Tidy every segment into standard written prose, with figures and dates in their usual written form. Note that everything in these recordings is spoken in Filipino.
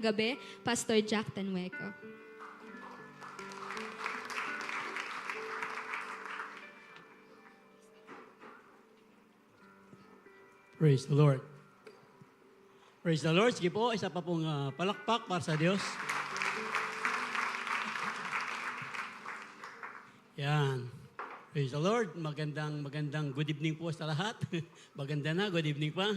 gabi, Pastor Jack Tanweco. Praise the Lord. Praise the Lord. Sige po, isa pa pong palakpak para sa Diyos. Yan. Praise the Lord. Magandang good evening po sa lahat. Maganda na, good evening pa.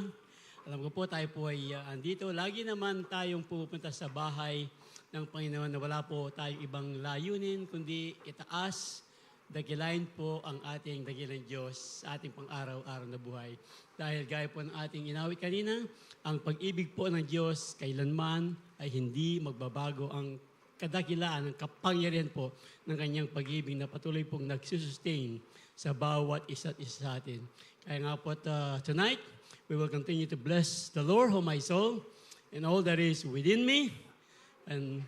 Alam ko po, tayo po ay andito. Lagi naman tayong pupunta sa bahay ng Panginoon na wala po tayong ibang layunin, kundi itaas, dakilain po ang ating dakilang Diyos sa ating pang-araw-araw na buhay. Dahil gaya po ng ating inawit kanina, ang pag-ibig po ng Diyos kailanman ay hindi magbabago. Ang kadakilaan, ang kapangyarihan po ng kanyang pag-ibig na patuloy pong nagsusustain sa bawat isa't isa sa atin. Kaya nga po tonight, we will continue to bless the Lord, O my soul, and all that is within me. And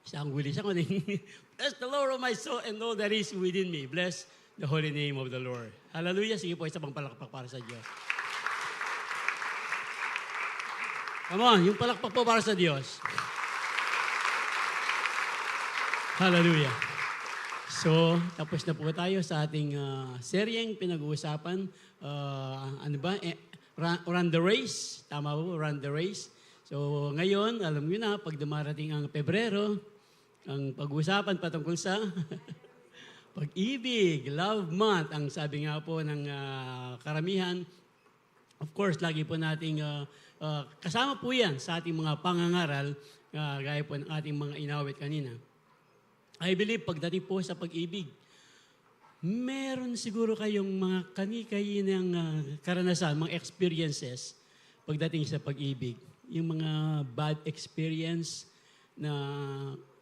isang wilis ako din. Bless the Lord, O my soul, and all that is within me. Bless the holy name of the Lord. Hallelujah. Sige po, isa pang palakpak para sa Diyos. Come on, yung palakpak po para sa Diyos. Hallelujah. So, tapos na po tayo sa ating seryeng pinag-uusapan. Run the race. Tama po, run the race. So, ngayon, alam niyo na, pag dumarating ang Pebrero, ang pag-uusapan patungkol sa pag-ibig, love month, ang sabi nga po ng karamihan. Of course, lagi po nating kasama po yan sa ating mga pangangaral, gaya po ng ating mga inawit kanina. I believe, pagdating po sa pag-ibig, meron siguro kayong mga kani-kaninang karanasan, mga experiences pagdating sa pag-ibig. Yung mga bad experience na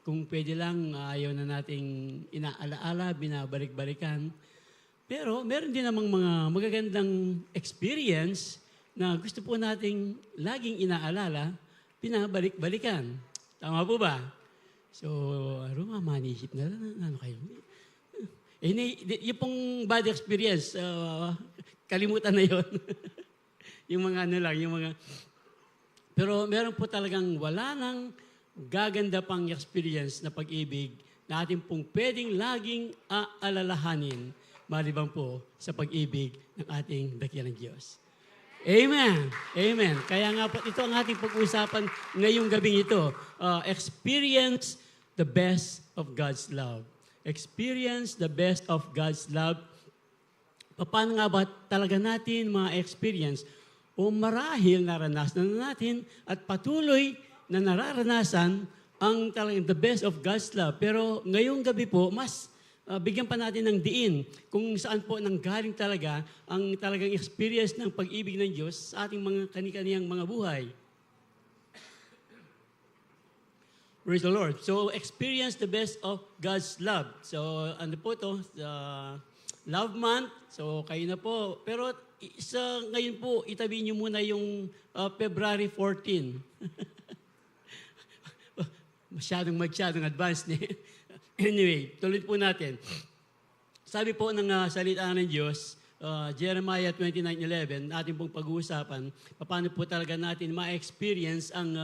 kung pwede lang, ayaw na nating inaalaala, binabalik-balikan. Pero meron din namang mga magagandang experience na gusto po nating laging inaalala, binabalik-balikan. Tama po ba? So, manisip na lang, ano kayo? Yung pong bad experience, kalimutan na yon. Yung mga ano lang, yung mga... Pero meron po talagang wala nang gaganda pang experience na pag-ibig na ating pong pwedeng laging aalalahanin maliban po sa pag-ibig ng ating dakilang Diyos. Amen. Amen. Kaya nga po, ito ang ating pag-uusapan ngayong gabing ito. Experience the best of God's love. Experience the best of God's love. Paano nga ba talaga natin ma-experience o marahil naranasan na natin at patuloy na nararanasan ang talagang the best of God's love. Pero ngayong gabi po, mas bigyan pa natin ng diin kung saan po nanggaling talaga ang talagang experience ng pag-ibig ng Diyos sa ating mga kani-kaniyang mga buhay. Praise the Lord. So, experience the best of God's love. So, ano po ito? Love month. So, kayo na po. Pero ngayon po, itabi niyo muna yung February 14. Masyadong advanced niya. Anyway, tuloy po natin. Sabi po ng salita ng Diyos, Jeremiah 29:11, ating pong pag-uusapan, paano po talaga natin ma-experience ang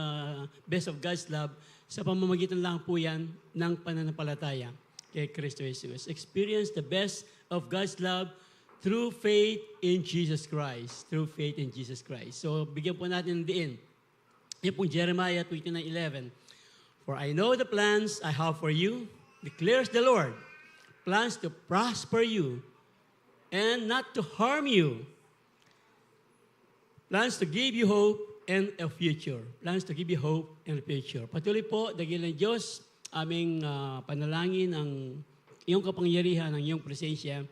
best of God's love sa pamamagitan lang po yan ng pananampalataya kay Kristo Jesus. Experience the best of God's love through faith in Jesus Christ. Through faith in Jesus Christ. So, bigyan po natin ng diin. Yan pong Jeremiah 29:11. For I know the plans I have for you, declares the Lord, plans to prosper you and not to harm you. Plans to give you hope and a future. Plans to give you hope and a future. Patuloy po, dakilang Diyos, aming panalangin ang iyong kapangyarihan, ang iyong presensya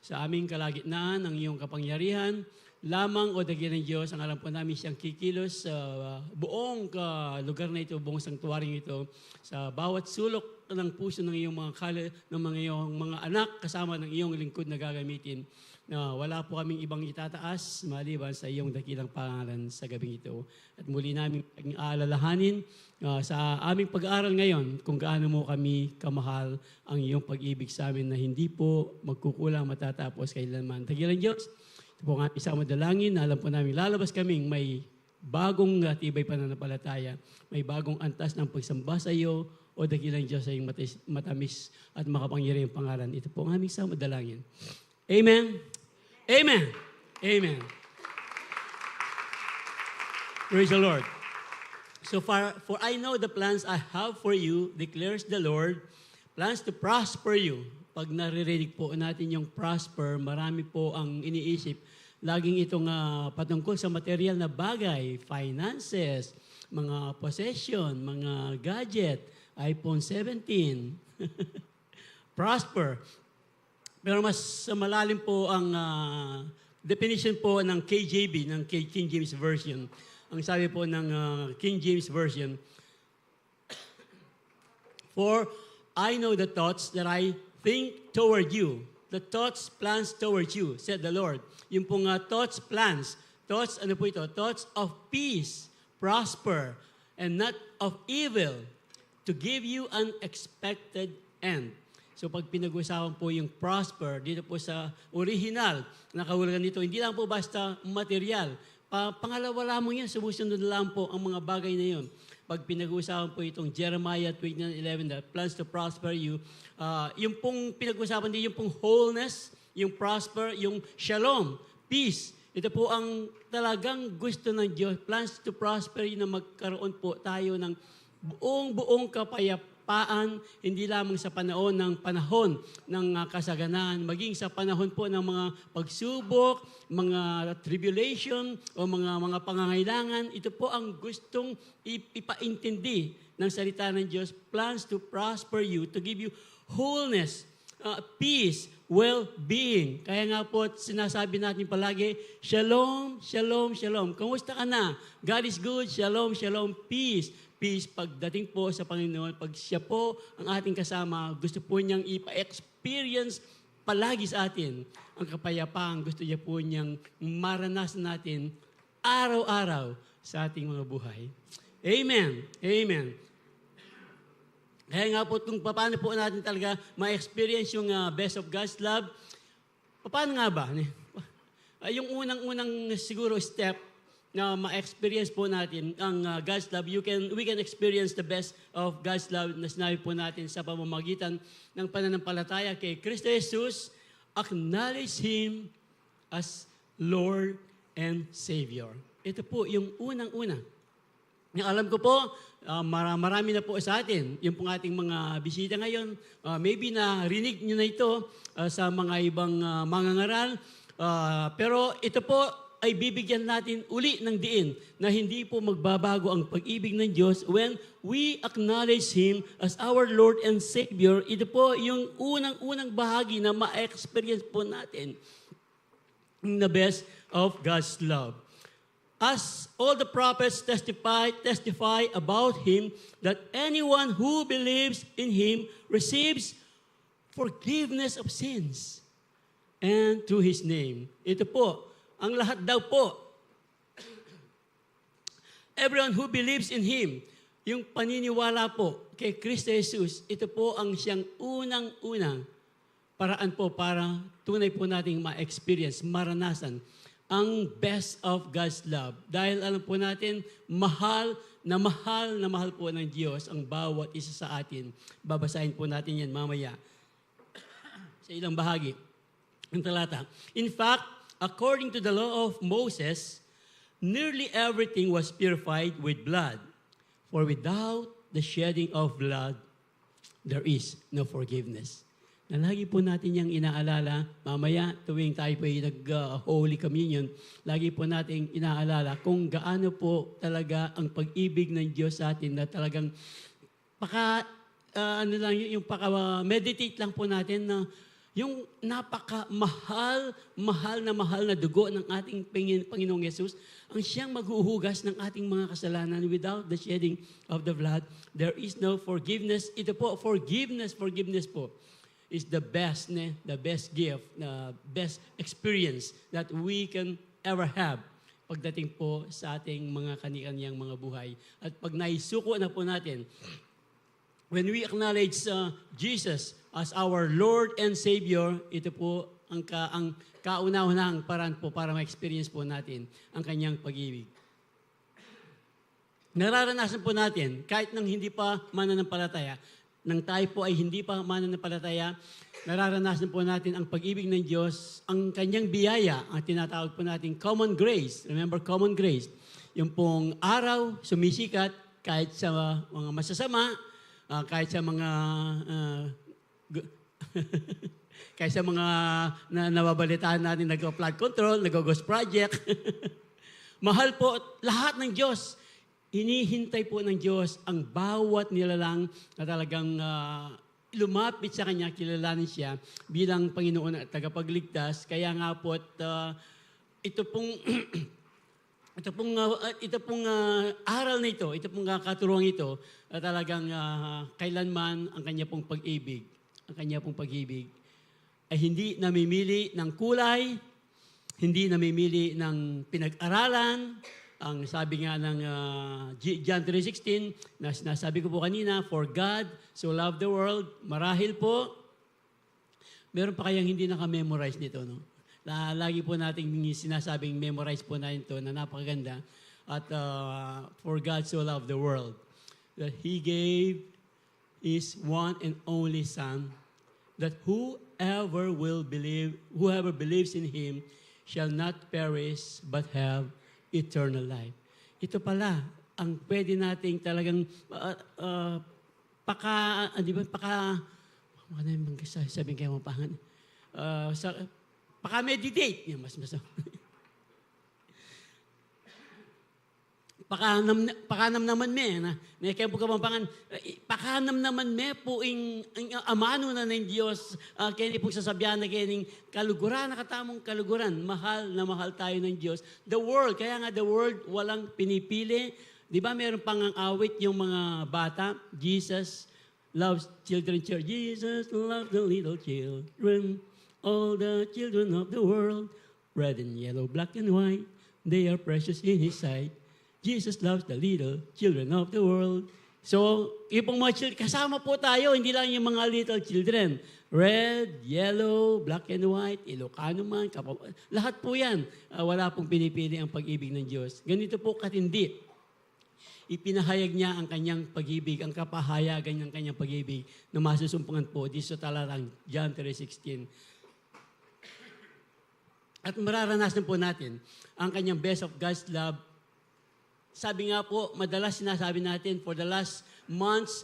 sa aming kalagitnaan, ang iyong kapangyarihan. Lamang o dakilang Diyos, ang alam po namin siyang kikilos sa buong lugar na ito, buong sanktuaryong ito, sa bawat sulok ng puso ng iyong mga anak kasama ng iyong lingkod na gagamitin, na wala po kaming ibang itataas maliban sa iyong dakilang pangalan sa gabing ito. At muli namin aalalahanin sa aming pag-aaral ngayon kung gaano mo kami kamahal ang iyong pag-ibig sa amin na hindi po magkukulang matatapos kailanman. Dakilang Diyos, ito po ang isang madalangin na alam po namin lalabas kaming may bagong tibay pananampalataya, may bagong antas ng pagsamba sa iyo, o dakilang Diyos sa iyong matamis at makapangyarihang pangalan. Ito po ang aming samadalangin. Amen. Amen. Amen. Praise the Lord. So for I know the plans I have for you, declares the Lord, plans to prosper you. Pag naririnig po natin yung prosper, marami po ang iniisip. Laging itong patungkol sa material na bagay, finances, mga possession, mga gadget, iPhone 17, prosper. Pero mas malalim po ang definition po ng KJV, ng King James Version. Ang sabi po ng King James Version, for I know the thoughts that I think toward you. The thoughts, plans toward you, said the Lord. Yung pong thoughts, plans. Thoughts, ano po ito? Thoughts of peace, prosper, and not of evil, to give you an expected end. So pag pinag-usapan po yung prosper, dito po sa original, nakahulugan dito, hindi lang po basta material. Pangalawa lamang yan, sumusunod lang po ang mga bagay na yun. Pag pinag-usapan po itong Jeremiah 29:11, that plans to prosper you, yung pong pinag-usapan din, yung pong wholeness, yung prosper, yung shalom, peace. Ito po ang talagang gusto ng Diyos, plans to prosper yun na magkaroon po tayo ng buong kapayapaan, hindi lamang sa panahon ng kasaganaan, maging sa panahon po ng mga pagsubok, mga tribulation, o mga pangangailangan. Ito po ang gustong ipaintindi ng salita ng Diyos, plans to prosper you, to give you wholeness, peace, well-being. Kaya nga po, sinasabi natin palagi, shalom, shalom, shalom. Kamusta ka na? God is good, shalom, shalom, peace. Peace pagdating po sa Panginoon, pag siya po ang ating kasama, gusto po niyang ipa-experience palagi sa atin ang kapayapaan. Gusto niya po niyang maranasan natin araw-araw sa ating mga buhay. Amen. Amen. Kaya nga po, kung paano po natin talaga ma-experience yung best of God's love, paano nga ba? Yung unang siguro step na ma-experience po natin ang God's love, we can experience the best of God's love na sinabi po natin sa pamamagitan ng pananampalataya kay Kristo Jesus, acknowledge Him as Lord and Savior. Ito po yung unang-una. Alam ko po, marami na po sa atin, yung pong ating mga bisita ngayon, maybe na rinig nyo na ito sa mga ibang mangangaral, pero ito po, ay bibigyan natin uli ng diin na hindi po magbabago ang pag-ibig ng Diyos when we acknowledge Him as our Lord and Savior. Ito po yung unang-unang bahagi na ma-experience po natin the best of God's love. As all the prophets testify about Him, that anyone who believes in Him receives forgiveness of sins and through His name. Ito po, ang lahat daw po, everyone who believes in Him, yung paniniwala po kay Kristo Jesus, ito po ang siyang unang-unang paraan po para tunay po nating ma-experience, maranasan ang best of God's love. Dahil alam po natin, mahal na mahal po ng Diyos ang bawat isa sa atin. Babasahin po natin yan mamaya sa ilang bahagi ng talata. In fact, according to the law of Moses, nearly everything was purified with blood. For without the shedding of blood, there is no forgiveness. Na lagi po natin yung inaalala, mamaya tuwing tayo po ay nag-Holy Communion, lagi po natin inaalala kung gaano po talaga ang pag-ibig ng Diyos sa atin na talagang meditate lang po natin na yung napaka-mahal na dugo ng ating Panginoong Yesus, ang siyang maghuhugas ng ating mga kasalanan. Without the shedding of the blood, there is no forgiveness. Ito po, forgiveness po, is the best gift, the best experience that we can ever have pagdating po sa ating mga kani-kaniyang mga buhay. At pag naisuko na po natin, when we acknowledge Jesus as our Lord and Savior, ito po ang kauna-unahang paraan po para ma-experience po natin ang kanyang pag-ibig. nararanasan po natin, kahit nang hindi pa mananampalataya, nang tayo po ay hindi pa mananampalataya, nararanasan po natin ang pag-ibig ng Diyos, ang kanyang biyaya, ang tinatawag po natin common grace. Remember, common grace. Yung pong araw, sumisikat, kahit sa mga masasama, kahit sa mga kahit sa mga nababalitaan natin, nag-flood control, nag-ghost project. Mahal po lahat ng Diyos. Hinihintay po ng Diyos ang bawat nilalang na talagang lumapit sa Kanya, kilalanin siya bilang Panginoon at tagapagligtas. Kaya nga po, ito pong aral na ito, ito pong katuruan ito, talagang kailanman ang Kanya pong pag-ibig, ay hindi namimili ng kulay, hindi namimili ng pinag-aralan. Ang sabi nga ng John 3:16, na sinasabi ko po kanina, for God so loved the world, marahil po, meron pa kayang hindi naka-memorize nito, no? Lagi po nating sinasabing memorize po na ito na napakaganda. At for God so loved the world, that He gave His one and only Son, that whoever believes in Him shall not perish but have eternal life. Ito pala ang pwede nating talagang sabihin kayo mapangan. Paka-meditate. Yan, mas. Pakanam naman me, na kaya po kamampangan, pakanam naman me po ang amano na ng Diyos, kaya po sasabihan na kaya kaluguran, nakatamong kaluguran, mahal na mahal tayo ng Diyos. The world, kaya nga the world walang pinipili. Di ba meron pang ang awit yung mga bata, Jesus loves children, Jesus loves the little children, all the children of the world, red and yellow, black and white, they are precious in His sight. Jesus loves the little children of the world. So, yung mga children, kasama po tayo, hindi lang yung mga little children. Red, yellow, black and white, Ilocano man, lahat po yan. Wala pong pinipili ang pag-ibig ng Diyos. Ganito po katindi. Ipinahayag niya ang kanyang pag-ibig, ang kapahayagan ng kanyang pag-ibig na masusumpungan po dito sa talatang John 3:16. At mararanasan po natin ang kanyang best of God's love. Sabi nga po, madalas sinasabi natin for the last months,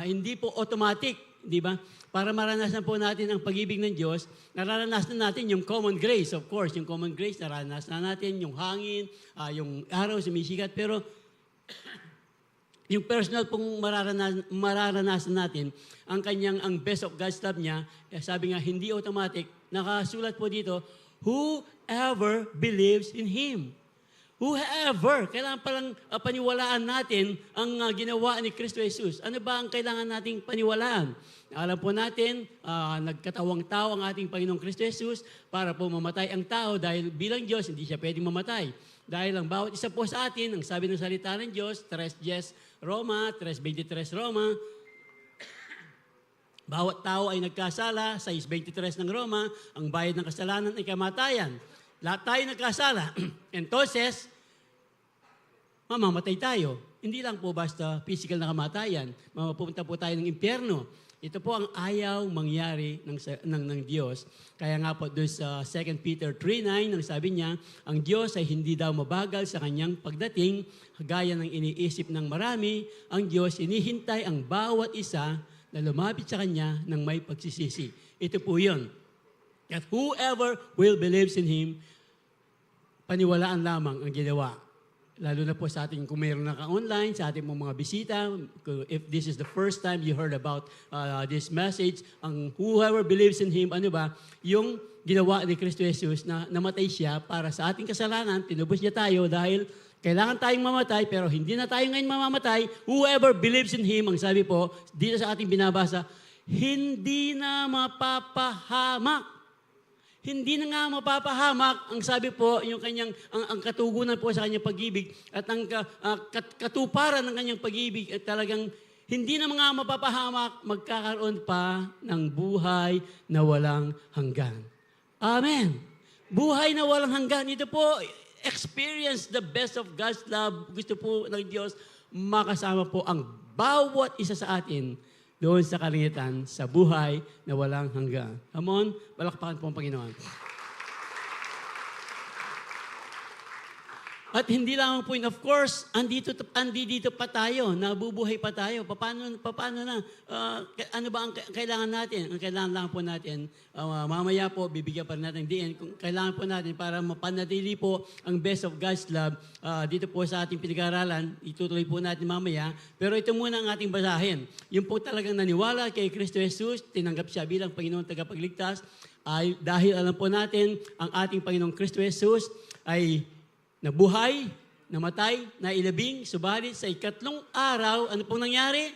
hindi po automatic, di ba? Para maranasan po natin ang pag-ibig ng Diyos, nararanasan natin yung common grace. Of course, yung common grace, nararanasan natin yung hangin, yung araw sumisikat. Pero yung personal pong mararanasan natin, ang best of God's love niya, sabi nga, hindi automatic. Nakasulat po dito, whoever believes in Him. Whoever, kailangan palang paniwalaan natin ang ginawa ni Kristo Jesus. Ano ba ang kailangan nating paniwalaan? Alam po natin, nagkatawang tao ang ating Panginoong Kristo Jesus para po mamatay ang tao dahil bilang Diyos, hindi siya pwedeng mamatay. Dahil ang bawat isa po sa atin, ang sabi ng salita ng Diyos, 3:10 Roma, 3:23 Roma, bawat tao ay nagkasala, 6:23 ng Roma, ang bayad ng kasalanan ay kamatayan. Lahat tayo nagkasala. Entonces, mamamatay tayo. Hindi lang po basta physical na kamatayan. Mapupunta po tayo ng impyerno. Ito po ang ayaw mangyari ng Diyos. Kaya nga po doon sa 2 Peter 3:9, ang sabi niya, ang Diyos ay hindi daw mabagal sa kanyang pagdating, gaya ng iniisip ng marami. Ang Diyos inihintay ang bawat isa na lumapit sa Kanya ng may pagsisisi. Ito po yun. That whoever will believes in Him, paniwalaan lamang ang ginawa. Lalo na po sa ating, kung mayroon naka-online, sa ating mga bisita, if this is the first time you heard about this message, ang whoever believes in Him, ano ba? Yung ginawa ni Kristo Jesus na namatay siya para sa ating kasalanan, tinubos niya tayo dahil kailangan tayong mamatay, pero hindi na tayo ngayon mamamatay. Whoever believes in Him, ang sabi po, dito sa ating binabasa, hindi na mapapahamak. Hindi na nga mapapahamak, ang sabi po, yung kanyang, ang katugunan po sa kanyang pag-ibig at ang katuparan ng kanyang pag-ibig at talagang hindi na mga mapapahamak, magkakaroon pa ng buhay na walang hanggan. Amen. Buhay na walang hanggan. Ito po, experience the best of God's love, gusto po ng Diyos, makasama po ang bawat isa sa atin doon sa kalangitan, sa buhay na walang hanggan. Come on, palakpakan po ang Panginoon. At hindi lang po, of course, andito pa tayo, nabubuhay pa tayo. Paano na? Ano ba ang kailangan natin? Ang kailangan lang po natin, mamaya po, bibigyan pa rin natin diin. Kung kailangan po natin para mapanatili po ang best of God's love, dito po sa ating pinag-aaralan, itutuloy po natin mamaya. Pero ito muna ang ating basahin. Yung po talagang naniwala kay Kristo Jesus, tinanggap siya bilang Panginoon tagapagligtas, ay dahil alam po natin, ang ating Panginoong Kristo Jesus ay nabuhay, namatay, nailabing, subalit sa ikatlong araw, ano pong nangyari?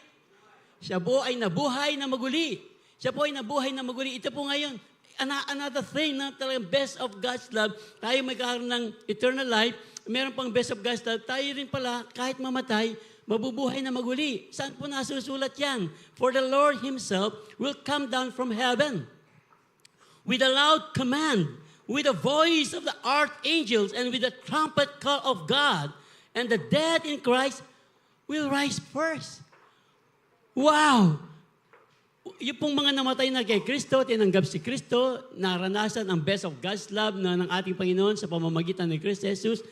Siya po ay nabuhay na maguli. Siya po ay nabuhay na maguli. Ito po ngayon, another thing na talagang best of God's love, tayo magkakaroon ng eternal life, meron pang best of God's love, tayo rin pala, kahit mamatay, mabubuhay na maguli. Saan po nasusulat yan? For the Lord Himself will come down from heaven with a loud command, with the voice of the archangels and with the trumpet call of God, and the dead in Christ will rise first. Wow! Yung pong mga namatay na kay Kristo, tinanggap si Kristo, naranasan ang best of God's love na ng ating Panginoon sa pamamagitan ni Kristo Jesus.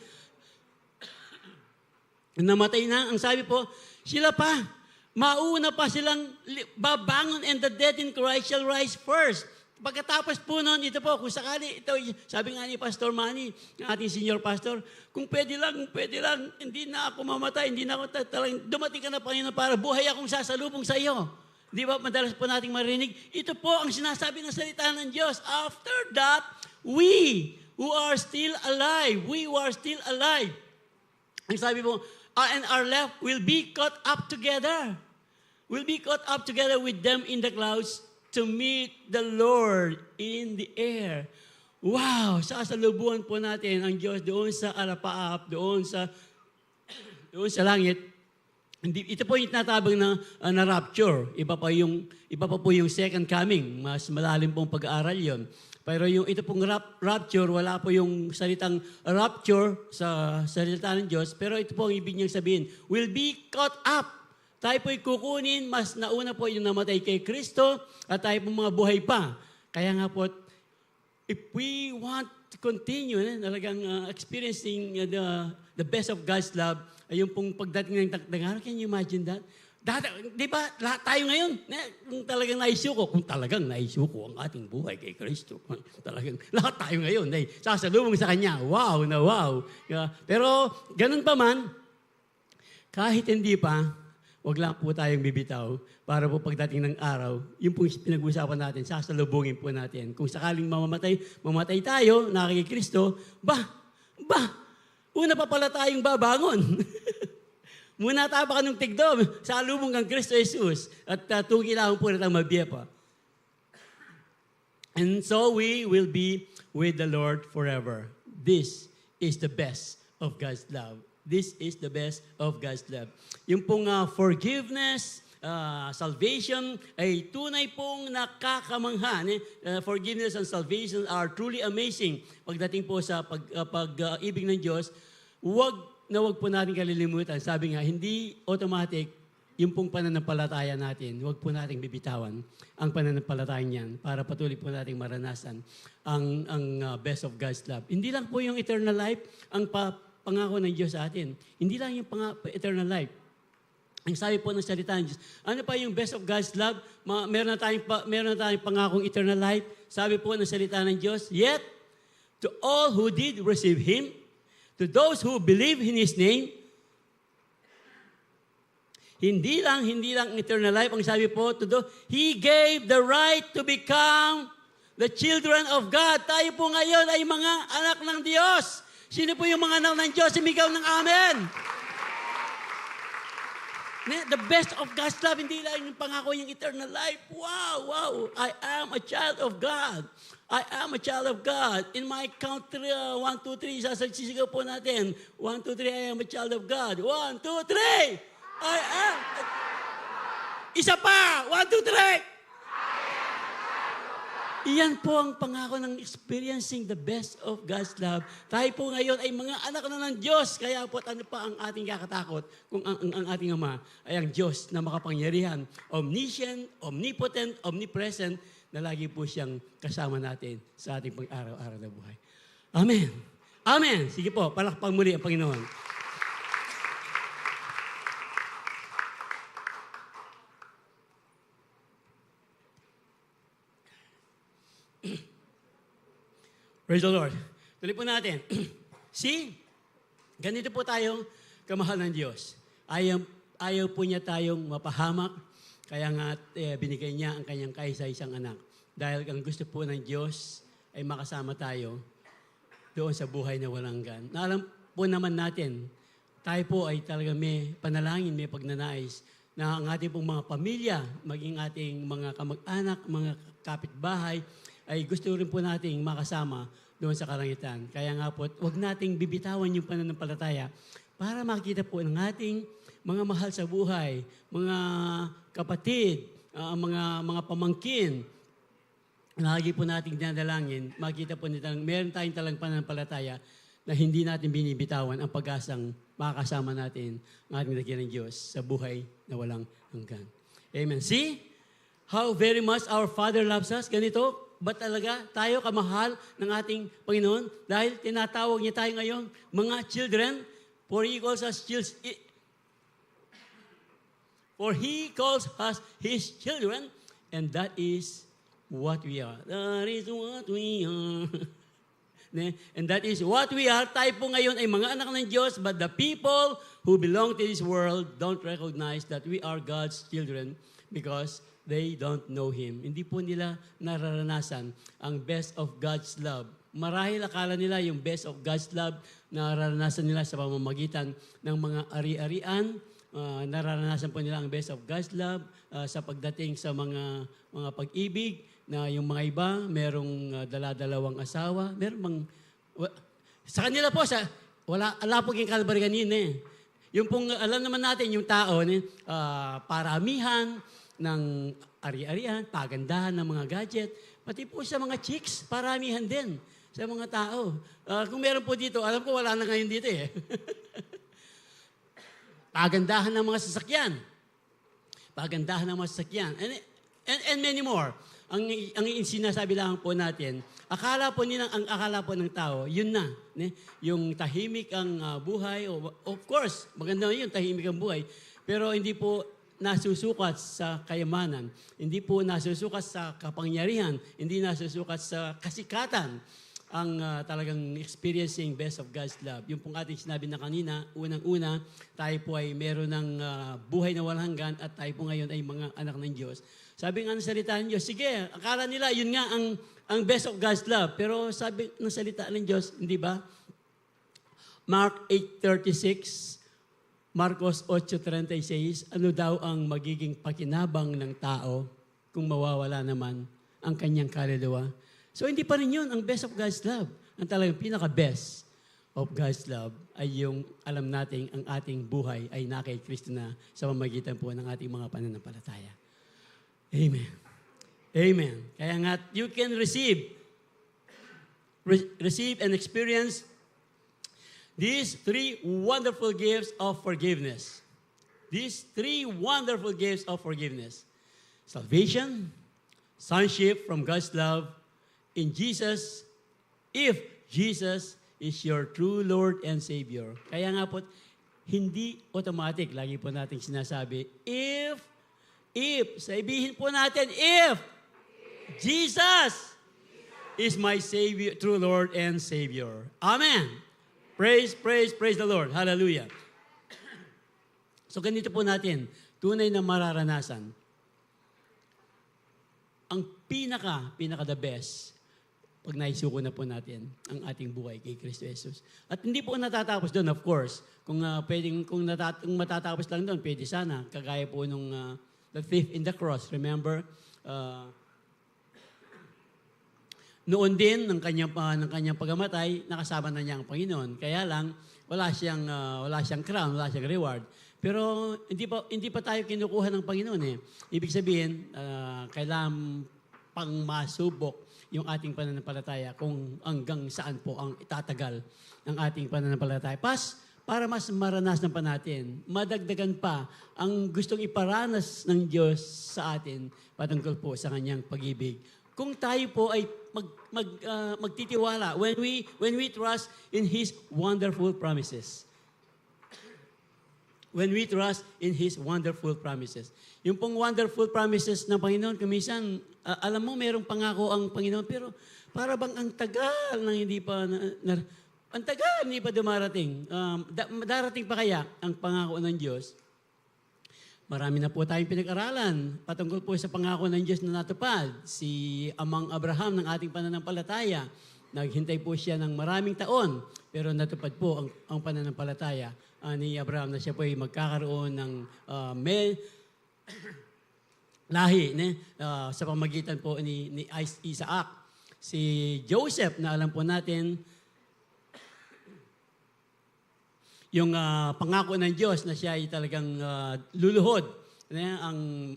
Namatay na, ang sabi po, sila pa, mauna pa silang babangon, and the dead in Christ shall rise first. Pagkatapos po noon, ito po, kung sakali, ito, sabi nga ni Pastor Manny, ating senior pastor, kung pwede lang, hindi na ako mamatay, hindi na ako talagang, dumating ka na, Panginoon, para buhay akong sasalubong sa iyo. Di ba, madalas po nating marinig, ito po ang sinasabi ng salita ng Diyos. After that, we who are still alive, ang sabi po, and our left will be caught up together. Will be caught up together with them in the clouds to meet the Lord in the air. Wow! Sasalubuhan po natin ang Diyos doon sa arapaap, doon sa langit. Ito po yung tinatabang na rapture. Iba pa po yung second coming. Mas malalim pong pag-aaral yon. Pero ito pong rapture, wala po yung salitang rapture sa salita ng Diyos. Pero ito po ang ibig niyang sabihin, will be caught up. Tayo po'y kukunin, mas nauna po yung namatay kay Kristo at tayo po mga buhay pa. Kaya nga po, if we want to continue, talagang experiencing the best of God's love, ay yung pong pagdating ng takdangan, can you imagine that? Di ba, lahat tayo ngayon, kung talagang naisuko ang ating buhay kay Kristo, talagang lahat tayo ngayon, sasalubong sa Kanya, wow na wow. Pero ganun pa man, kahit hindi pa, wag lang po tayong bibitaw para po pagdating ng araw, yung pong pinag-usapan natin, sasalubungin po natin. Kung sakaling mamatay tayo, nakikay Kristo, una pa pala tayong babangon. Muna tayo pa kanong tigdom, salubong kang Kristo Jesus, at kailangan po natin mabiyepa. And so we will be with the Lord forever. This is the best of God's love. This is the best of God's love. Yung pong forgiveness, salvation, ay tunay pong nakakamangha. Forgiveness and salvation are truly amazing. Pagdating po sa pag-ibig ng Diyos, wag po natin kalilimutan. Sabi nga, hindi automatic yung pong pananampalataya natin. Wag po natin bibitawan ang pananampalataya niyan para patuloy po natin maranasan ang best of God's love. Hindi lang po yung eternal life ang pangako ng Diyos sa atin. Hindi lang yung eternal life. Ang sabi po ng salita ng Diyos, ano pa yung best of God's love? Meron na tayong pangakong eternal life. Sabi po ng salita ng Diyos, yet, to all who did receive Him, to those who believe in His name, hindi lang eternal life. Ang sabi po, He gave the right to become the children of God. Tayo po ngayon ay mga anak ng Diyos. Sino po yung mga anak ng Diyos? Sumigaw ng amen. The best of God's love, hindi lang yung pangako yung eternal life. Wow. I am a child of God. I am a child of God. In my country, 1, 2, 3, sasisigaw po natin. 1, 2, 3, I am a child of God. 1, 2, 3, I am. Isa pa. 1, 2, 3. Iyan po ang pangako ng experiencing the best of God's love. Tayo po ngayon ay mga anak na ng Diyos. Kaya po ano pa ang ating kakatakot kung ang ating Ama ay ang Diyos na makapangyarihan, omniscient, omnipotent, omnipresent, na lagi po siyang kasama natin sa ating pang-araw-araw na buhay. Amen. Amen. Sige po, palakpang muli ang Panginoon. Praise the Lord. Tuloy po natin. See, ganito po tayo kamahal ng Diyos. Ayaw po niya tayong mapahamak, kaya nga binigay niya ang kanyang kaisa-isang anak. Dahil ang gusto po ng Diyos ay makasama tayo doon sa buhay na walang hanggan. Alam po naman natin, tayo po ay talaga may panalangin, may pagnanais na ang ating pong mga pamilya, maging ating mga kamag-anak, mga kapitbahay, ay gusto rin po nating makasama doon sa kalangitan. Kaya nga po, huwag nating bibitawan yung pananampalataya para makita po ng ating mga mahal sa buhay, mga kapatid, mga pamangkin. Lagi po nating dinadalangin, makita po nila, meron tayong talang pananampalataya na hindi natin binibitawan ang pag-asang makakasama natin ang ating dakilang Diyos sa buhay na walang hanggan. Amen. See how very much our Father loves us? Ganito, ba talaga tayo kamahal ng ating Panginoon? Dahil tinatawag niya tayo ngayon, mga children, for He calls us His children, and that is what we are. That is what we are. And that is what we are. Tayo po ngayon ay mga anak ng Diyos, but the people who belong to this world don't recognize that we are God's children because they don't know Him. Hindi po nila nararanasan ang best of God's love. Marahil akala nila yung best of God's love nararanasan nila sa pamamagitan ng mga ari-arian. Nararanasan po nila ang best of God's love sa pagdating sa mga pag-ibig na yung mga iba, merong dala-dalawang asawa. Sa kanila po, wala po yung Calvary kanina eh. Yung pong, alam naman natin, yung tao, paramihan, ng ari-arian, pagandahan ng mga gadget, pati po sa mga chicks, paramihan din sa mga tao. Kung meron po dito, alam ko wala na ngayon dito eh. Pagandahan ng mga sasakyan. Pagandahan ng mga sasakyan. And many more. Ang sinasabi lang po natin, ang akala po ng tao, yun na. Yung tahimik ang buhay. Of course, maganda yun, tahimik ang buhay. Pero hindi po nasusukat sa kayamanan, hindi po nasusukat sa kapangyarihan, hindi nasusukat sa kasikatan ang talagang experiencing best of God's love. Yung pong ating sinabi na kanina, unang-una, tayo po ay meron ng buhay na walang hanggan at tayo po ngayon ay mga anak ng Diyos. Sabi nga ng salita ng Diyos, sige, akala nila yun nga ang best of God's love. Pero sabi ng salita ng Diyos, hindi ba? Mark 8:36, Marcos 8:36, ano daw ang magiging pakinabang ng tao kung mawawala naman ang kanyang kaluluwa? So hindi pa rin yun ang best of God's love. Ang talagang pinaka-best of God's love ay yung alam nating ang ating buhay ay na kay Kristo na sa pamamagitan po ng ating mga pananampalataya. Amen. Amen. Kaya nga, you can receive and experience these three wonderful gifts of forgiveness. These three wonderful gifts of forgiveness. Salvation, sonship from God's love in Jesus, if Jesus is your true Lord and Savior. Kaya nga po, hindi automatic. Lagi po natin sinasabi, if, sabihin po natin, if Jesus is my Savior, true Lord and Savior. Amen. Praise the Lord. Hallelujah. So ganito po natin, tunay na mararanasan. Ang pinaka the best, pag naisuko na po natin ang ating buhay kay Kristo Jesus. At hindi po natatapos doon, of course. Kung matatapos lang doon, pwede sana. Kagaya po nung the thief in the cross, remember? Noon din, ng kanyang pagamatay, nakasama na niya ang Panginoon. Kaya lang, wala siyang crown, wala siyang reward. Pero hindi pa tayo kinukuha ng Panginoon eh. Ibig sabihin, kailangan pang masubok yung ating pananampalataya kung hanggang saan po ang itatagal ng ating pananampalataya. Para mas maranasan pa natin, madagdagan pa ang gustong iparanas ng Diyos sa atin patungkol po sa kanyang pag-ibig. Kung tayo po ay magtitiwala, when we trust in His wonderful promises. When we trust in His wonderful promises. Yung pong wonderful promises ng Panginoon, kumisan, alam mo, mayroong pangako ang Panginoon, pero para bang ang tagal nang hindi pa, ang tagal hindi pa dumarating. Darating pa kaya ang pangako ng Diyos? Marami na po tayong pinag-aralan patungkol po sa pangako ng Diyos na natupad. Si Amang Abraham ng ating pananampalataya, naghintay po siya ng maraming taon, pero natupad po ang pananampalataya ni Abraham na siya po ay magkakaroon ng lahi sa pamagitan po ni Isaac. Si Joseph, na alam po natin, yung pangako ng Diyos na siya ay talagang luluhod. Ang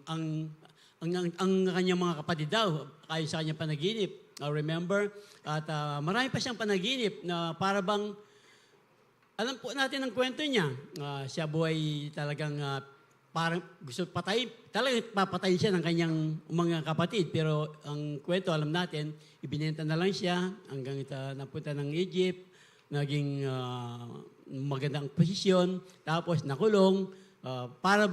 kanyang mga kapatid daw, kayo sa kanyang panaginip. Remember? At marami pa siyang panaginip na para bang, alam po natin ang kwento niya. Siya buhay talagang parang gusto patay, talagang papatayin siya ng kanyang mga kapatid. Pero ang kwento, alam natin, ibinenta na lang siya hanggang napunta ng Egypt, naging magandang posisyon, tapos nakulong, para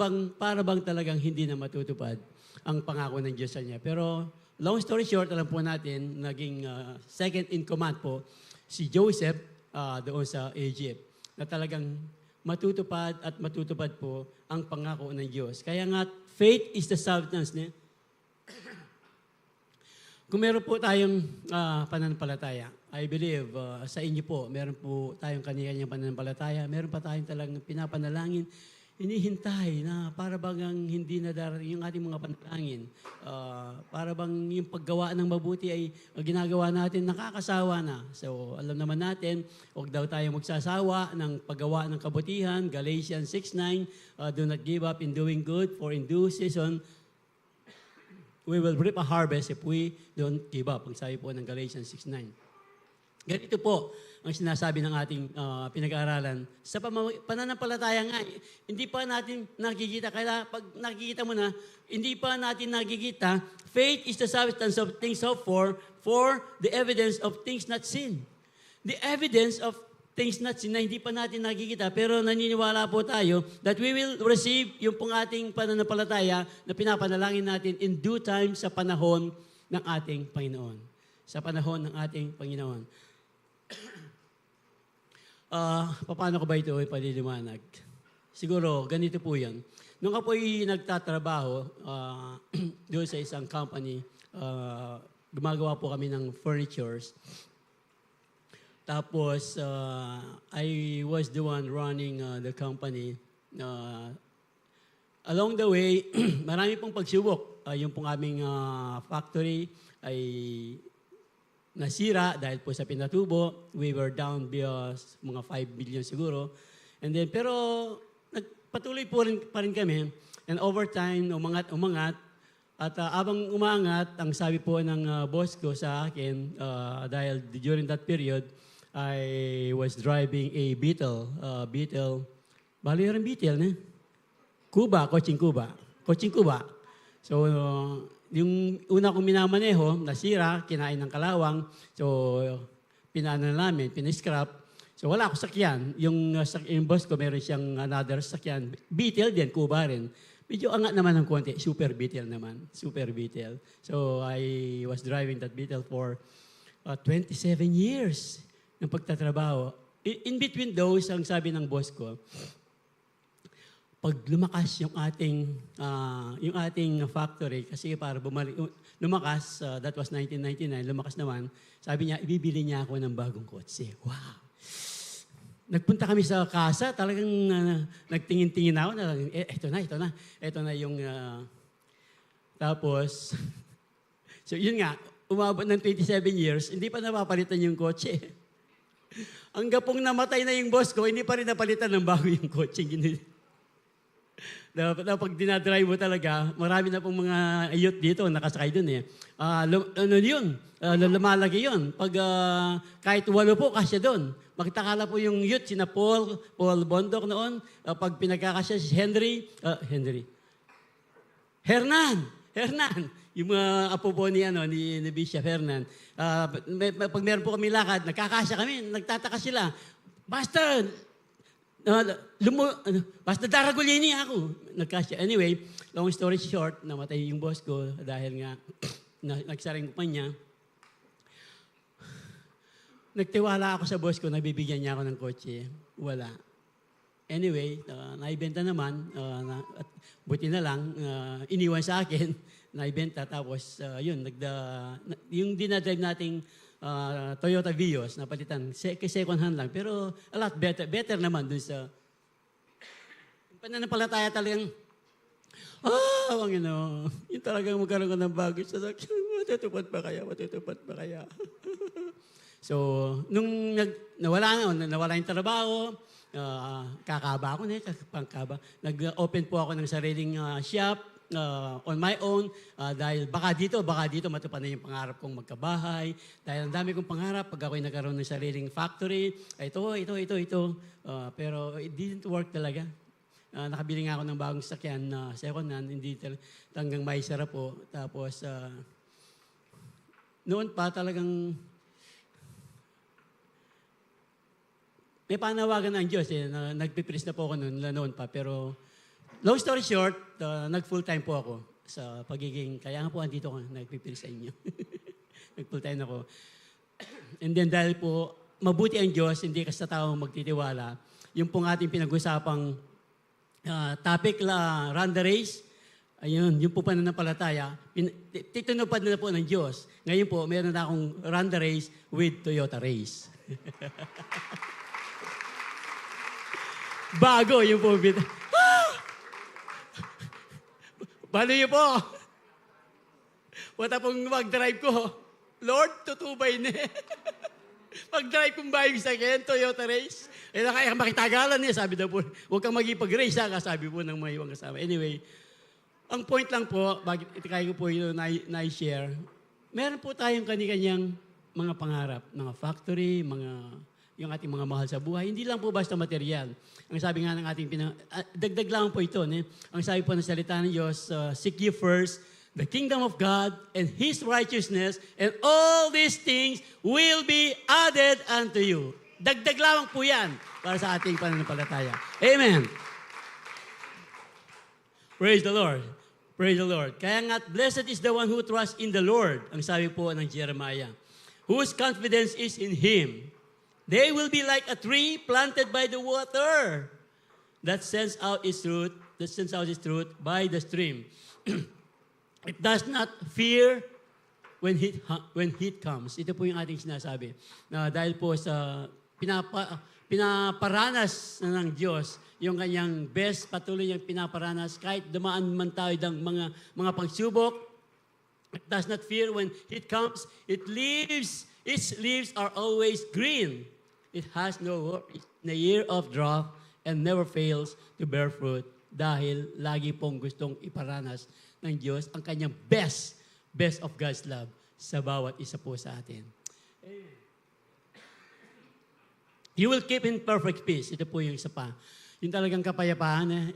bang talagang hindi na matutupad ang pangako ng Diyos sa niya. Pero long story short, alam po natin, naging second in command po si Joseph doon sa Egypt, na talagang matutupad po ang pangako ng Diyos. Kaya nga, faith is the substance. Kung meron po tayong pananampalataya, I believe sa inyo po, meron po tayong kanya-kanyang pananampalataya, meron pa tayong talagang pinapanalangin, hinihintay na para bang hindi na darating yung ating mga panalangin. Para bang yung paggawa ng mabuti ay ginagawa natin, nakakasawa na. So, alam naman natin, huwag daw tayo magsasawa ng paggawa ng kabutihan. Galatians 6:9, do not give up in doing good, for in due season, we will reap a harvest if we don't give up. Ang sabi po ng Galatians 6:9. Ganito po ang sinasabi ng ating pinag-aaralan. Sa pananampalataya nga, hindi pa natin nakikita. Kaya pag nakikita mo na, hindi pa natin nakikita, faith is the substance of things hoped for the evidence of things not seen. The evidence of things not seen na hindi pa natin nakikita, pero naniniwala po tayo that we will receive yung pong ating pananampalataya na pinapanalangin natin in due time sa panahon ng ating Panginoon. Sa panahon ng ating Panginoon. Paano ko ba ito ay paliliwanag? Siguro, ganito po yan. Nung ako'y nagtatrabaho doon sa isang company, gumagawa po kami ng furnitures. Tapos, I was the one running the company. Along the way, marami pong pagsubok. Yung pong aming factory ay nasira dahil po sa pinatubo. We were down mga 5 billion siguro. And then, pero nagpatuloy pa rin kami. And over time, umangat. At abang umangat, ang sabi po ng boss ko sa akin, dahil during that period, I was driving a Beetle. Bali rin Beetle, Coaching Cuba. So, yung una kong minamaneho, nasira, kinain ng kalawang. So, pinano namin, piniscrap. So, wala akong sakyan. Yung boss ko, meron siyang another sakyan. Beetle din, Cuba rin. Medyo angat naman ng konti. Super Beetle naman. Super Beetle. So, I was driving that Beetle for 27 years ng pagtatrabaho. In between those, ang sabi ng boss ko, pag lumakas yung ating factory, kasi para lumakas, that was 1999, lumakas naman, sabi niya, ibibili niya ako ng bagong kotse. Wow! Nagpunta kami sa kasa, talagang nagtingin-tingin ako, ito na yung, tapos, so yun nga, umabot ng 27 years, hindi pa napapalitan yung kotse. Hanggang pong namatay na yung boss ko, hindi pa rin napalitan ng bago yung kotse. Pag dinadrive mo talaga, marami na pong mga youth dito nakasakay dun eh. Lumalaki yun. Pag kahit 8 po, kasya dun. Magtakala po yung youth, sina Paul Bondok noon. Pag pinagkakasya si Hernan. Yung mga apo po ni Bishop Hernan. Pag meron po kami lakad, nagkakasya kami, nagtataka sila. Basta daragulini ako. Nagkasya. Anyway, long story short, namatay yung boss ko dahil nga nagsaring pa niya. Nagtiwala ako sa boss ko, nabibigyan niya ako ng kotse. Wala. Anyway, naibenta naman. At buti na lang, iniwan sa akin. Naibenta. Tapos, yung dinadrive nating Toyota Vios, napalitan. Second hand lang. Pero a lot better naman dun sa pananampalataya talagang, yung talagang magkaroon ka ng bago sa sakyan. Matutupad pa kaya? So, nung nawala yung trabaho, kakaba ako nag-open po ako ng sariling shop on my own dahil baka dito matupad na yung pangarap kong magkabahay. Dahil ang dami kong pangarap pag ako'y nagkaroon ng sariling factory. Ito. Pero it didn't work talaga. Nakabili nga ako ng bagong sakyan na second hand, hindi hanggang may sarap po. Tapos, noon pa talagang may panawagan ng Diyos nagpipris na po ako noon pa. Pero long story short, nag-full time po ako sa pagiging, kaya nga po andito ko, nagpipris sa inyo. Nag-full time ako. And then dahil po, mabuti ang Diyos, hindi kasi sa tao magtitiwala. Yung pong ating pinag-usapang topic run the race, ayun, yung po pananampalataya, titunupad na po ng Diyos. Ngayon po, meron na akong run the race with Toyota Race. Bago yung po. Paano yun po? Wata pong mag-drive ko. Lord, tutubay na. Mag-drive kong bayo sa akin, Toyota Race. Kaya makitagalan niya. Sabi daw po, huwag kang magipag-race ha, sabi po ng mga iwang kasama. Anyway, ang point lang po, bakit kaya ko po yung na-share, meron po tayong kani-kanyang mga pangarap, mga factory, yung ating mga mahal sa buhay. Hindi lang po basta material. Ang sabi nga ng ating dagdag lang po ito. Ang sabi po ng salita ng Diyos, seek ye first the kingdom of God and His righteousness, and all these things will be added unto you. Dagdag lamang po yan para sa ating pananampalataya. Amen. Praise the Lord. Praise the Lord. Kaya nga, blessed is the one who trusts in the Lord, ang sabi po ng Jeremiah, whose confidence is in Him. They will be like a tree planted by the water that sends out its root by the stream. It does not fear when heat comes. Ito po yung ating sinasabi. Dahil po sa pinaparanas na ng Diyos, yung kanyang best, patuloy niyang pinaparanas, kahit dumaan man tayo ng mga pagsubok, it does not fear when heat comes. Its leaves are always green. It has no worries in the year of drought and never fails to bear fruit dahil lagi pong gustong iparanas ng Diyos ang kanyang best of God's love sa bawat isa po sa atin. Amen. You will keep in perfect peace. Ito po yung isa pa. Yung talagang kapayapaan,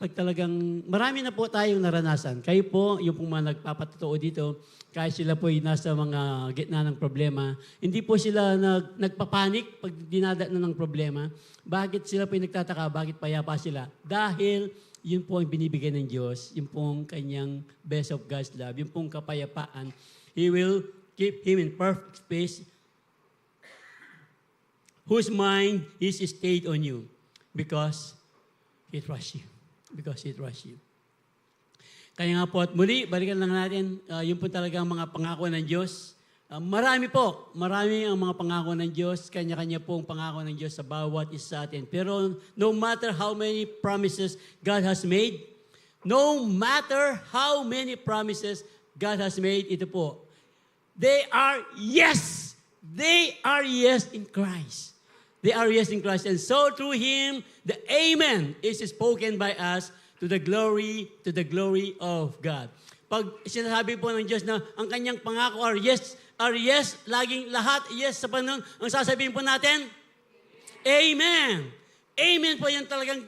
pag talagang, marami na po tayong naranasan. Kayo po, yung pong mga nagpapatotoo dito, kahit sila po ay nasa mga gitna ng problema, hindi po sila nagpapanik pag dinadaan na ng problema. Bakit sila po ay nagtataka? Bakit payapa sila? Dahil yun po ang binibigay ng Diyos, yung pong kanyang best of God's love, yung pong kapayapaan. He will keep him in perfect peace, whose mind is stayed on you. Because He trusts you. Because He trusts you. Kaya nga po at muli, balikan lang natin, yun po talaga ang mga pangako ng Diyos. Marami ang mga pangako ng Diyos, kanya-kanya po ang pangako ng Diyos sa bawat isa sa atin. Pero no matter how many promises God has made, ito po, they are yes! They are yes in Christ. They are yes in Christ. And so through Him, the Amen is spoken by us to the glory of God. Pag sinasabi po ng Diyos na ang kanyang pangako are yes, laging lahat yes sa Panginoon, ang sasabihin po natin, Amen. Amen po yan talagang,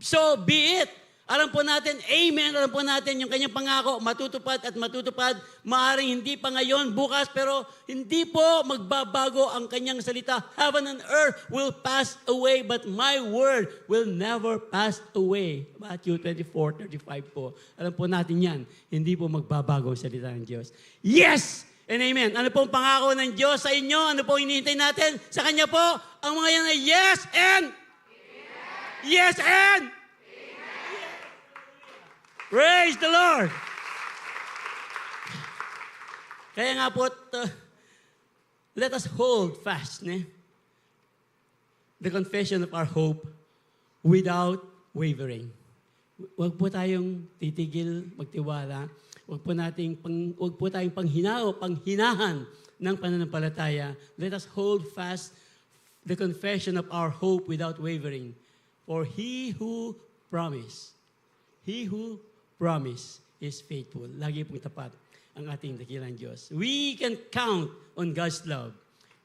so be it. Alam po natin, amen, alam po natin yung kanyang pangako, matutupad at matutupad, maaaring hindi pa ngayon, bukas, pero hindi po magbabago ang kanyang salita. Heaven and earth will pass away, but my word will never pass away. Matthew 24:35 po. Alam po natin yan, hindi po magbabago ang salita ng Diyos. Yes! And amen. Ano pong pangako ng Diyos sa inyo? Ano pong hinihintay natin? Sa Kanya po, ang mga yan ay yes and amen. Yes and praise the Lord! Kaya nga po, let us hold fast the confession of our hope without wavering. Huwag po tayong titigil, magtiwala. Huwag po tayong panghinahan ng pananampalataya. Let us hold fast the confession of our hope without wavering. For He who promised is faithful. Lagi pong tapat ang ating dakilang Diyos. We can count on God's love.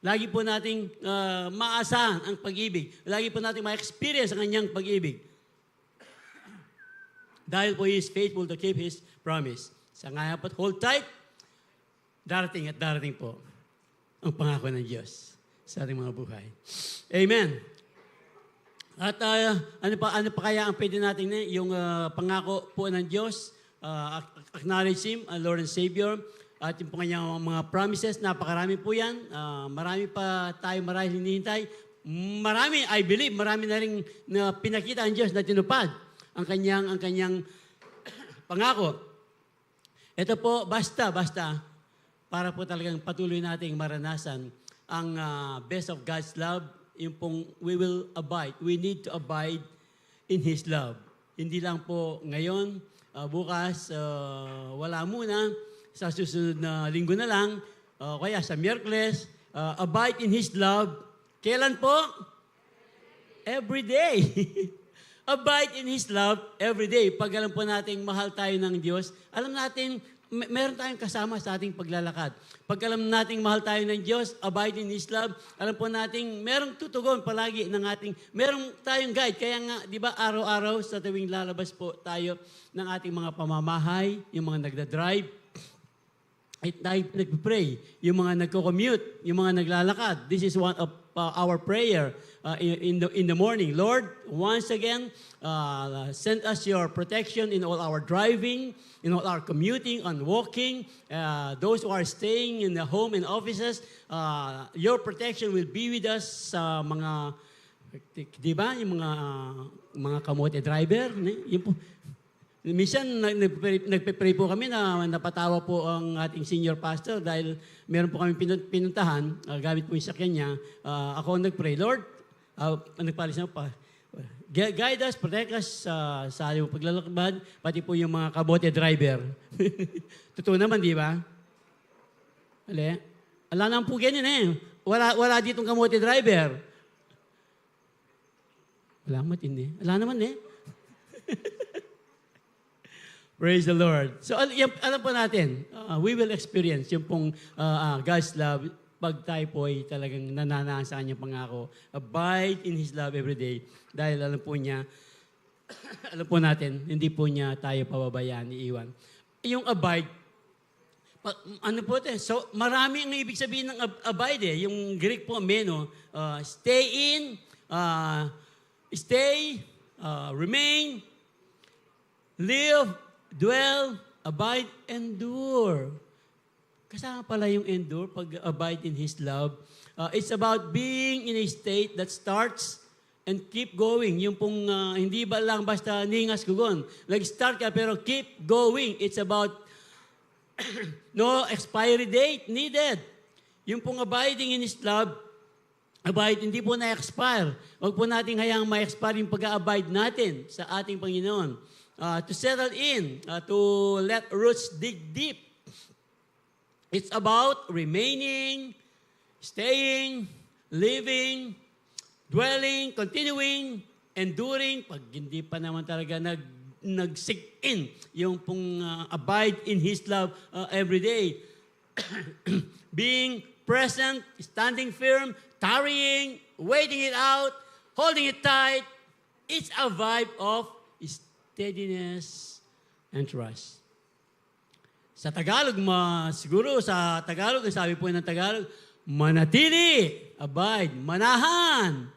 Lagi po nating maasahan ang pag-ibig. Lagi po nating ma-experience ang kanyang pag-ibig. Dahil po He is faithful to keep His promise. Sa ngayon po, hold tight. Darating at darating po ang pangako ng Diyos sa ating mga buhay. Amen. At ano pa kaya ang pwede natin yung pangako po ng Diyos, acknowledge Him, Lord and Savior, at yung kanyang mga promises, napakarami po yan. Marami pa tayo marahil hinihintay. Marami, I believe, marami na rin na pinakita ang Diyos na tinupad ang kanyang pangako. Ito po, basta, para po talagang patuloy nating maranasan ang best of God's love, yung pong we will abide. We need to abide in His love. Hindi lang po ngayon, bukas, wala muna, sa susunod na linggo na lang, kaya sa Miyerkules, abide in His love. Kailan po? Every day. Abide in His love every day. Pag alam po natin mahal tayo ng Diyos, alam natin meron tayong kasama sa ating paglalakad. Pag alam nating mahal tayo ng Diyos, abide in His love, alam po nating merong tutugon palagi ng merong tayong guide. Kaya nga, di ba, araw-araw sa tuwing lalabas po tayo ng ating mga pamamahay, yung mga nagda-drive, ay tayo nagpipray, yung mga nagko-commute, yung mga naglalakad. This is one of our prayer in the morning. Lord, once again, send us your protection in all our driving, in all our commuting and walking. Those who are staying in the home and offices, your protection will be with us sa mga, di ba, yung mga kamote driver. Yun po. Minsan, nagpe-pray po kami na napatawa po ang ating senior pastor dahil meron po kami pinuntahan, gamit po yung sakyan niya. Ako nag-pray, Lord, nagpalis na pa, guide us, protect us sa ating paglalakbad, pati po yung mga kabote driver. Totoo naman, di ba? Ala naman po ganyan Wala ditong kamote driver. Wala matindi. Ala naman Praise the Lord. So, alam po natin, we will experience yung pong God's love pag tayo po ay talagang nananahan sa kanyang pangako. Abide in His love every day. Dahil alam po niya, alam po natin, hindi po niya tayo pababayaan, iiwan. Yung abide, ano po ito? So, marami ang ibig sabihin ng abide Yung Greek po, meno, stay in, remain, live, dwell, abide, endure. Kasama pala yung endure pag abide in His love. It's about being in a state that starts and keep going. Yung pong hindi ba lang basta ningas gugon. Start ka pero keep going. It's about no expiry date needed. Yung pong abiding in His love, abide, hindi po na-expire. Huwag po natin hayaang ma-expire yung pag-abide natin sa ating Panginoon. To settle in, to let roots dig deep. It's about remaining, staying, living, dwelling, continuing, enduring. Pag hindi pa naman talaga nag-sink in, yung pong abide in His love every day. Being present, standing firm, tarrying, waiting it out, holding it tight. It's a vibe of steadiness and trust. Sa Tagalog, siguro sa Tagalog, ang sabi po ng Tagalog, manatili, abide, manahan,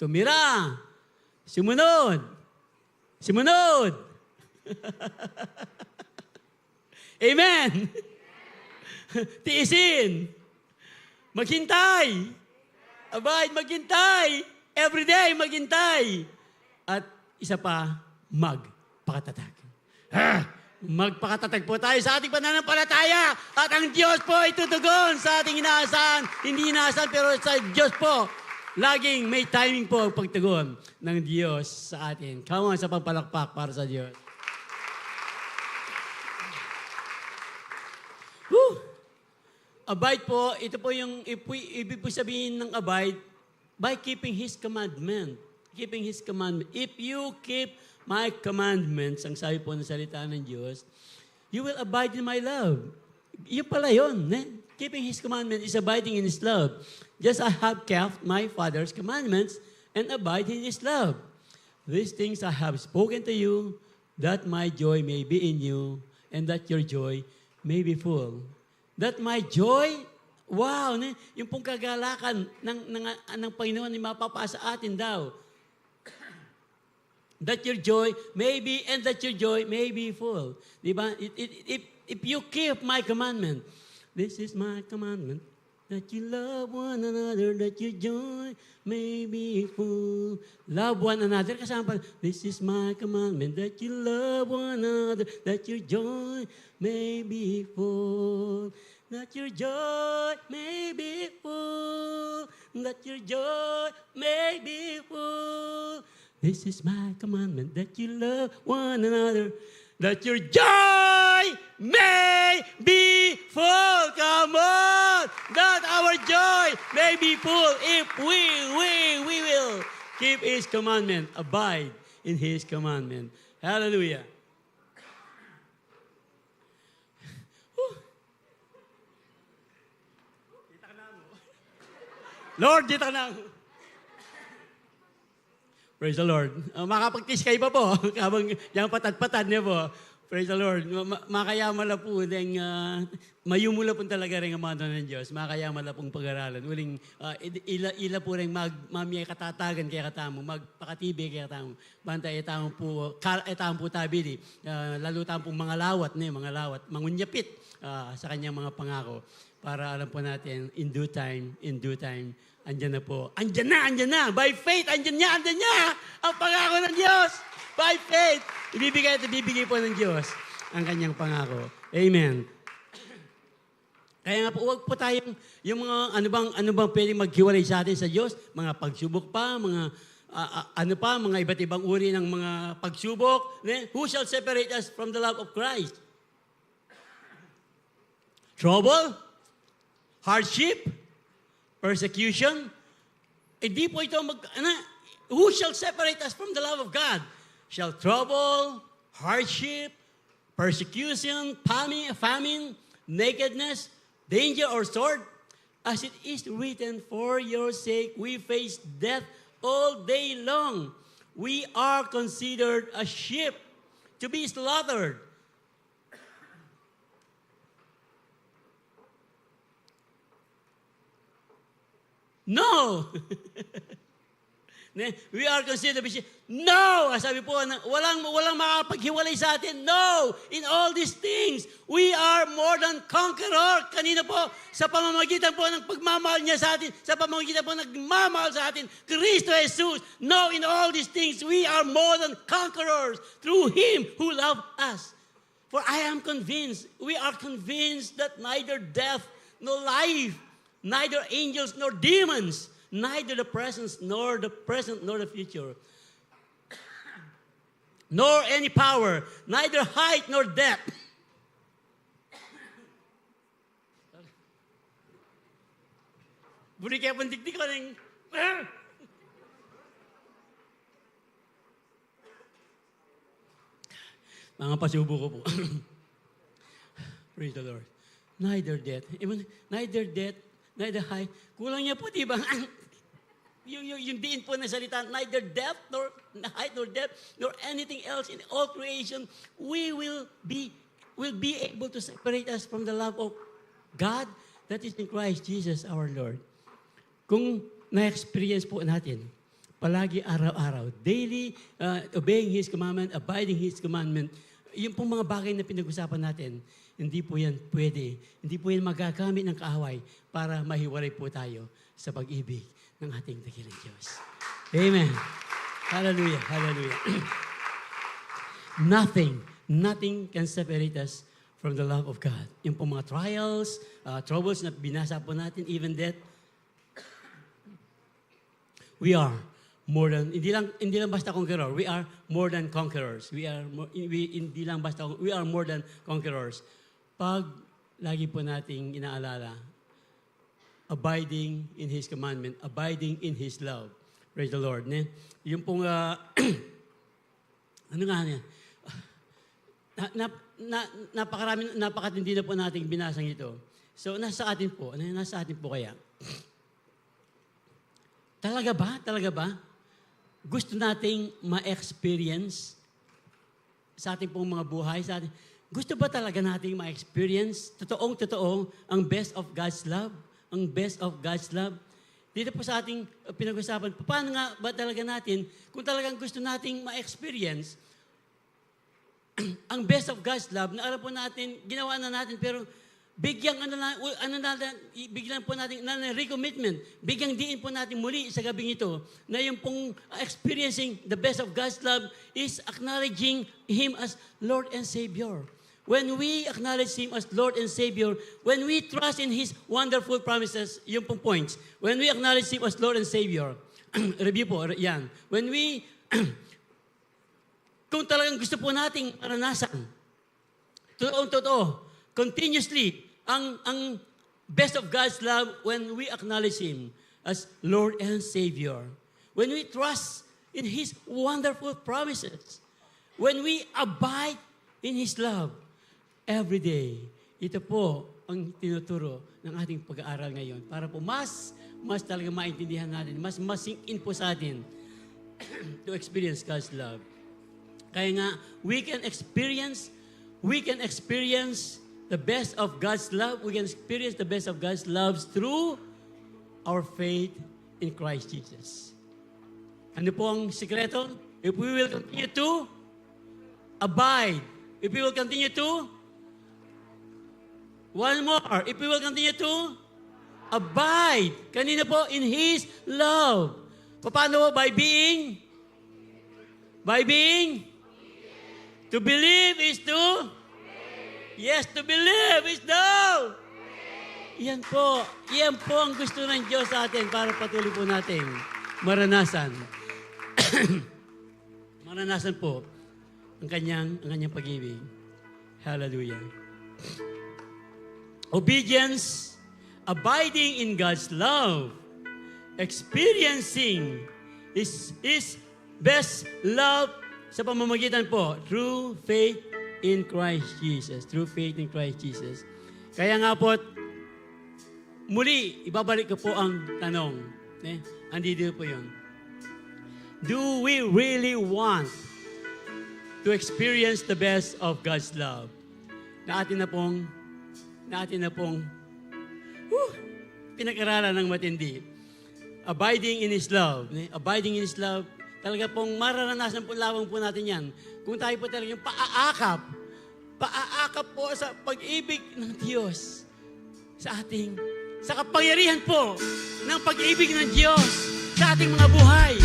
tumira, sumunod, sumunod. Amen. Tiisin. Maghintay. Abide, maghintay. Everyday, maghintay. At isa pa, magpakatatag. Magpakatatag po tayo sa ating pananampalataya. At ang Diyos po ay tutugon sa ating inaasahan. Hindi inaasahan, pero sa Diyos po, laging may timing po ang pagtugon ng Diyos sa atin. Come on, sa pagpalakpak para sa Diyos. Woo! Abide po, ito po yung ibig po sabihin ng abide, by keeping His commandment. Keeping His commandment. If you keep my commandments, ang sabi po ng salita ng Diyos, you will abide in my love. Yun pala yun. Keeping His commandment is abiding in His love. Just I have kept my Father's commandments and abide in His love. These things I have spoken to you, that my joy may be in you, and that your joy may be full. That my joy, wow, yung pong kagalakan ng Panginoon ay mapapasa atin daw. That your joy may be, and that your joy may be full. Diba? If you keep my commandment, this is my commandment, that you love one another, that your joy may be full. Love one another. Kasama pa, this is my commandment, that you love one another, that your joy may be full. That your joy may be full. That your joy may be full. This is my commandment, that you love one another, that your joy may be full. Come on! That our joy may be full if we will keep His commandment, abide in His commandment. Hallelujah. Lord, dito ka na. Praise the Lord. Makapagtis kayo pa po. Habang yung patad-patad niya po. Praise the Lord. Makayamala po. Mayumula po talaga rin ang mga doon ng Diyos. Makayamala pong pag-aralan. Uling, ila po rin mamiyay katatagan kaya katamo. Magpakatibi kaya katamo. Bantay itamo po tabili. Lalo tamo pong mga lawat. Mangunyapit sa kanyang mga pangako. Para alam po natin, in due time, andyan na po. Andyan na. By faith, andyan niya. Ang pangako ng Diyos. By faith. Ibibigay po ng Diyos ang kanyang pangako. Amen. Kaya nga po, huwag po tayong, yung mga, ano bang pwedeng maghiwalay sa atin sa Diyos? Mga pagsubok pa, mga iba't ibang uri ng mga pagsubok. Who shall separate us from the love of Christ? Trouble? Hardship? Persecution? Hindi po ito who shall separate us from the love of God? Shall trouble, hardship, persecution, famine, nakedness, danger, or sword? As it is written, for your sake we face death all day long. We are considered a sheep to be slaughtered. No! We are considered to be no! Sabi po, walang makapaghiwalay sa atin. No! In all these things, we are more than conqueror. Kanina po, sa pamamagitan po ng pagmamahal niya sa atin, sa pamamagitan po ng nagmamahal sa atin, Kristo Jesus. No, in all these things, we are more than conquerors through Him who loved us. For I am convinced, we are convinced that neither death nor life, neither angels nor demons, neither the present nor the future, nor any power, neither height nor depth. Buri kaya pandikdik ko ng... Mga pasubo ko po. Praise the Lord. Neither death, even neither death, neither height. Kulang niya po, di ba? yung diin po na salita, neither depth, nor height, nor depth, nor anything else in all creation, will be able to separate us from the love of God that is in Christ Jesus our Lord. Kung na-experience po natin, palagi araw-araw, daily, obeying His commandment, abiding His commandment, yung pong mga bagay na pinag-usapan natin, hindi po yan pwede. Hindi po yan magagamit ng kaaway para mahiwalay po tayo sa pag-ibig ng ating dakilang Diyos. Amen. Hallelujah. Hallelujah. Nothing can separate us from the love of God. Yung pong mga trials, troubles na binasa po natin, even death, we are more than, hindi lang basta conqueror, we are more than conquerors. We are more than conquerors. Pag lagi po nating inaalala, abiding in His commandment, abiding in His love. Praise the Lord. Ne? Yung pong, ano nga niya? Napakatindi na po nating binasang ito. So, nasa atin po kaya? Talaga ba? Gusto nating ma-experience sa ating pong mga buhay, sa ating, gusto ba talaga nating ma-experience, totoong ang best of God's love? Ang best of God's love? Dito po sa ating pinag-usapan, paano nga ba talaga natin, kung talagang gusto nating ma-experience, ang best of God's love, na alam po natin, ginawa na natin, pero bigyan po natin na recommitment. Bigyan diin po natin muli sa gabing ito na yung pong experiencing the best of God's love is acknowledging Him as Lord and Savior. When we acknowledge Him as Lord and Savior, when we trust in His wonderful promises, yung pong points, when we acknowledge Him as Lord and Savior, review po, yan. When we, kung talagang gusto po nating maranasan, totoo, continuously, ang best of God's love when we acknowledge Him as Lord and Savior. When we trust in His wonderful promises. When we abide in His love every day. Ito po ang tinuturo ng ating pag-aaral ngayon. Para po mas talaga maintindihan natin, mas sink in po sa atin to experience God's love. Kaya nga, we can experience the best of God's love. We can experience the best of God's love through our faith in Christ Jesus. Ano po ang sikreto? If we will continue to abide. If we will continue to, one more. If we will continue to abide. Kanina po, in His love. Paano? By being? To believe is to? Yes, to believe is no. Yan po ang gusto ng Diyos sa atin para patuloy po natin maranasan. Maranasan po ang kanyang pag-ibig. Hallelujah. Obedience, abiding in God's love, experiencing His best love sa pamamagitan po through faith in Christ Jesus. Through faith in Christ Jesus. Kaya nga po, muli, ibabalik ko po ang tanong. Andito po yun. Do we really want to experience the best of God's love? Na atin na pong pinag-aralan ng matindi. Abiding in His love. Abiding in His love. Talaga pong mararanasan po lamang po natin yan. Kung tayo po talaga yung paaakap po sa pag-ibig ng Diyos sa kapangyarihan po ng pag-ibig ng Diyos sa ating mga buhay.